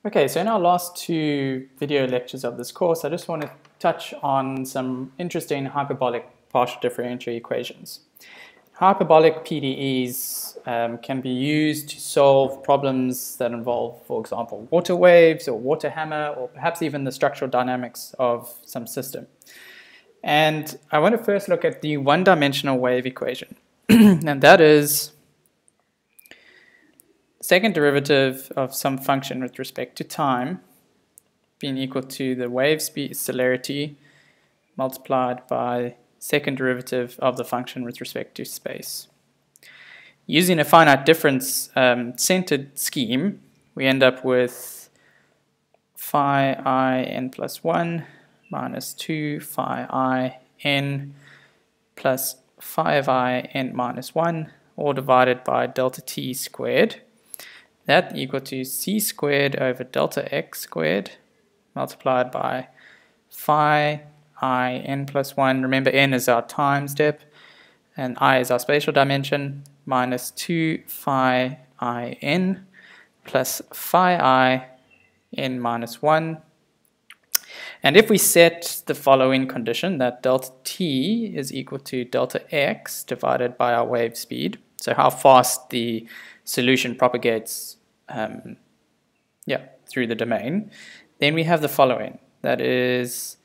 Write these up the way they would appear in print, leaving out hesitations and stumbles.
Okay, so in our last two video lectures of this course, I just want to touch on some interesting hyperbolic partial differential equations. Hyperbolic PDEs can be used to solve problems that involve, for example, water waves or water hammer, or perhaps even the structural dynamics of some system. And I want to first look at the one-dimensional wave equation, and that is second derivative of some function with respect to time being equal to the wave speed celerity multiplied by second derivative of the function with respect to space. Using a finite difference centered scheme, we end up with phi I n plus 1 minus 2 phi I n plus phi of I n minus 1, all divided by delta t squared. That equal to c squared over delta x squared multiplied by phi I n plus 1. Remember, n is our time step and I is our spatial dimension, minus 2 phi I n plus phi I n minus 1. And if we set the following condition, that delta t is equal to delta x divided by our wave speed, so how fast the solution propagates through the domain, then we have the following. That is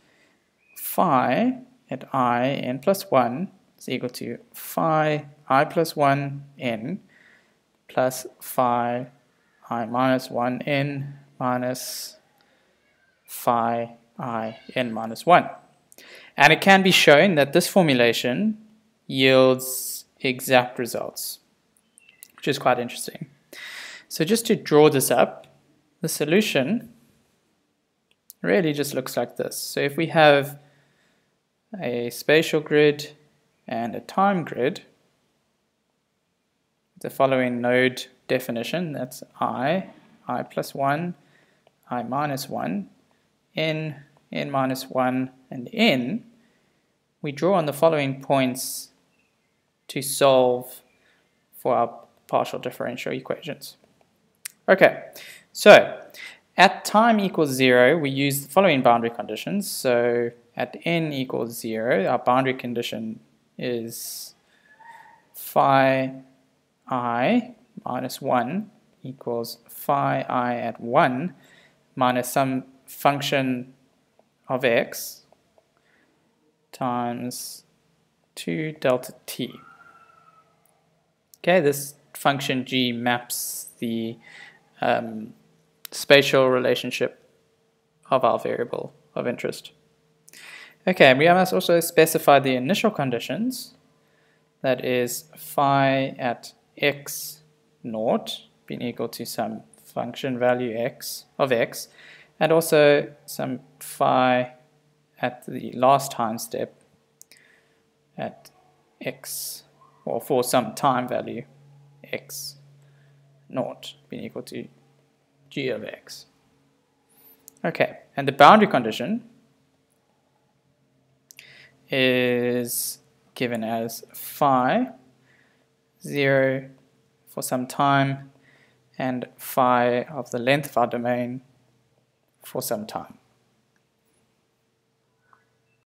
phi at I n plus 1 is equal to phi I plus 1 n plus phi I minus 1 n minus phi I n minus 1. And it can be shown that this formulation yields exact results, which is quite interesting. So just to draw this up, the solution really just looks like this. So if we have a spatial grid and a time grid, the following node definition, that's I plus 1, I minus 1, n minus 1, and n, we draw on the following points to solve for our partial differential equations. Okay, so at time equals 0, we use the following boundary conditions. So at n equals 0, our boundary condition is phi I minus 1 equals phi I at 1 minus some function of x times 2 delta t. Okay, this function g maps the spatial relationship of our variable of interest. Okay, and we must also specify the initial conditions. That is phi at x naught being equal to some function value x of x, and also some phi at the last time step at x, or for some time value x naught being equal to g of x. Okay, and the boundary condition is given as phi 0 for some time and phi of the length of our domain for some time.